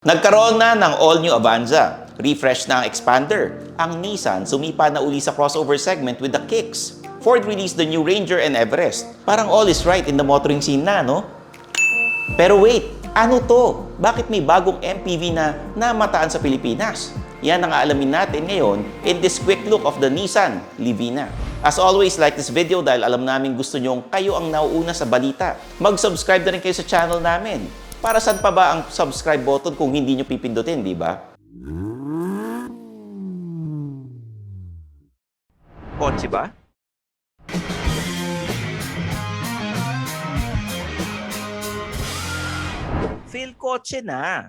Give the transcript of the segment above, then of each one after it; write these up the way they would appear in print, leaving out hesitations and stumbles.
Nagkaroon na ng all-new Avanza. Refresh na ang Expander. Ang Nissan sumipa na uli sa crossover segment with the Kicks. Ford released the new Ranger and Everest. Parang all is right in the motoring scene na, no? Pero wait, ano to? Bakit may bagong MPV na namataan sa Pilipinas? Yan ang aalamin natin ngayon in this quick look of the Nissan Livina. As always, like this video dahil alam namin gusto nyong kayo ang nauuna sa balita. Mag-subscribe na rin kayo sa channel namin. Para saan pa ba ang subscribe button kung hindi nyo pipindutin, di ba? Kotse ba? Feel kotse na.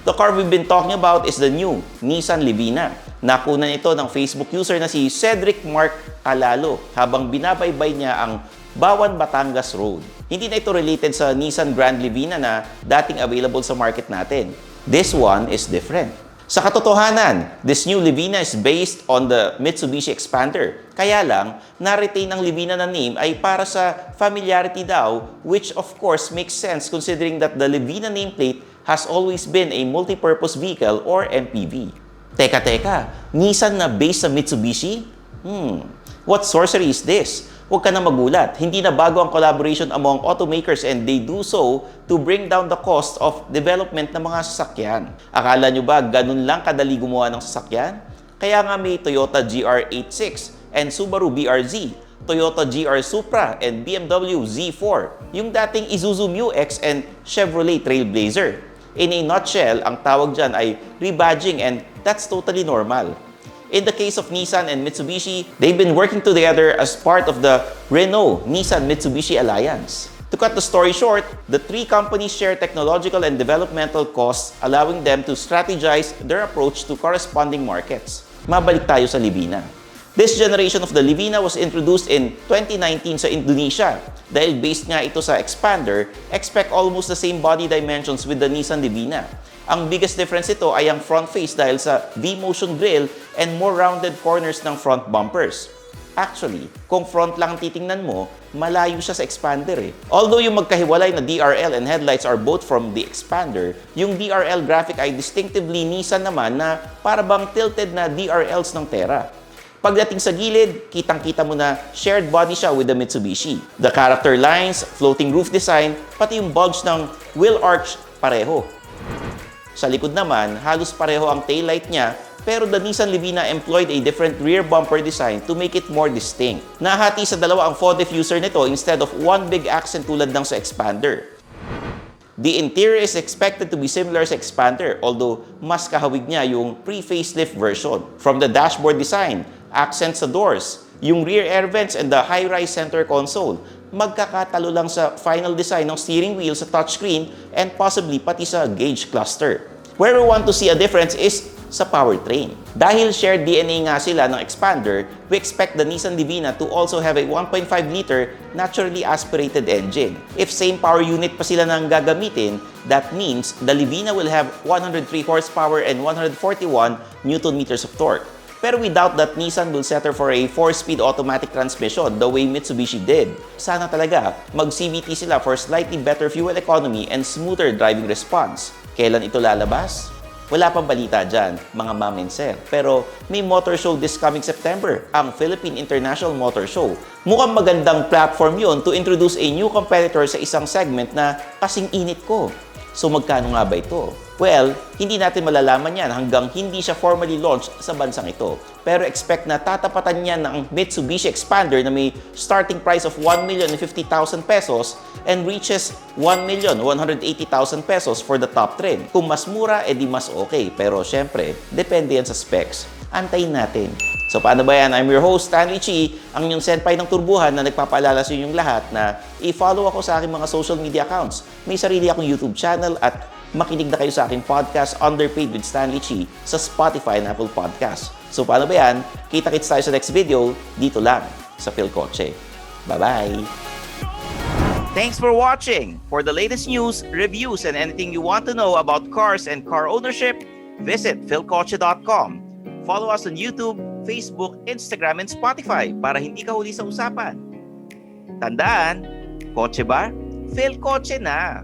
The car we've been talking about is the new Nissan Livina. Nakunan ito ng Facebook user na si Cedric Mark Calalo habang binabaybay niya ang Bawan Batangas Road. Hindi na ito related sa Nissan Grand Livina na dating available sa market natin. This one is different. Sa katotohanan, this new Livina is based on the Mitsubishi Expander. Kaya lang, na-retain ang Livina na name ay para sa familiarity daw, which of course makes sense considering that the Livina nameplate has always been a multi-purpose vehicle or MPV. Teka, Nissan na based sa Mitsubishi? What sorcery is this? Huwag ka na magulat. Hindi na bago ang collaboration among automakers and they do so to bring down the cost of development ng mga sasakyan. Akala nyo ba ganun lang kadali gumawa ng sasakyan? Kaya nga may Toyota GR86 and Subaru BRZ, Toyota GR Supra and BMW Z4, yung dating Isuzu MU-X and Chevrolet Trailblazer. In a nutshell, ang tawag dyan ay rebadging and that's totally normal. In the case of Nissan and Mitsubishi, they've been working together as part of the Renault-Nissan-Mitsubishi Alliance. To cut the story short, the three companies share technological and developmental costs, allowing them to strategize their approach to corresponding markets. Mabalik tayo sa Livina. This generation of the Livina was introduced in 2019 sa Indonesia. Dahil based nga ito sa Expander, expect almost the same body dimensions with the Nissan Livina. Ang biggest difference ito ay ang front face dahil sa V-motion grille and more rounded corners ng front bumpers. Actually, kung front lang titingnan mo, malayo siya sa Expander eh. Although yung magkahiwalay na DRL and headlights are both from the Expander, yung DRL graphic ay distinctively Nissan naman na para bang tilted na DRLs ng Terra. Pagdating sa gilid, kitang-kita mo na shared body siya with the Mitsubishi. The character lines, floating roof design, pati yung bulge ng wheel arch pareho. Sa likod naman, halos pareho ang taillight niya, pero the Nissan Livina employed a different rear bumper design to make it more distinct. Nahati sa dalawa ang fog diffuser nito instead of one big accent tulad ng sa Expander. The interior is expected to be similar sa Expander, although mas kahawig niya yung pre-facelift version. From the dashboard design, accents sa doors, yung rear air vents and the high-rise center console, magkakatalo lang sa final design ng steering wheel sa touchscreen and possibly pati sa gauge cluster. Where we want to see a difference is sa powertrain. Dahil shared DNA nga sila ng Expander, we expect the Nissan Livina to also have a 1.5-liter naturally aspirated engine. If same power unit pa sila nang gagamitin, that means the Livina will have 103 horsepower and 141 Nm of torque. Pero we doubt that Nissan will settle for a 4-speed automatic transmission the way Mitsubishi did. Sana talaga mag-CVT sila for slightly better fuel economy and smoother driving response. Kailan ito lalabas? Wala pang balita dyan, mga ma'am and sir. Pero may motor show this coming September, ang Philippine International Motor Show. Mukhang magandang platform yon to introduce a new competitor sa isang segment na kasing init ko. So magkano nga ba ito? Well, hindi natin malalaman yan hanggang hindi siya formally launched sa bansang ito. Pero expect na tatapatan niya ng Mitsubishi Expander na may starting price of 1,050,000 pesos and reaches 1,180,000 pesos for the top trim. Kung mas mura, edi mas okay. Pero syempre, depende yan sa specs. Antayin natin. So paano ba yan? I'm your host, Stanley Chi, ang inyong senpai ng turbuhan na nagpapaalala sa inyong lahat na i-follow ako sa aking mga social media accounts. May sarili akong YouTube channel at makinig na kayo sa aking podcast, Underpaid with Stanley Chi, sa Spotify and Apple Podcasts. So paano ba yan? Kita-kits tayo sa next video, dito lang, sa Phil Kotse. Bye-bye! Thanks for watching! For the latest news, reviews, and anything you want to know about cars and car ownership, visit philkotse.com. Follow us on YouTube, Facebook, Instagram, and Spotify para hindi ka huli sa usapan. Tandaan, kotse ba? fail kotse na.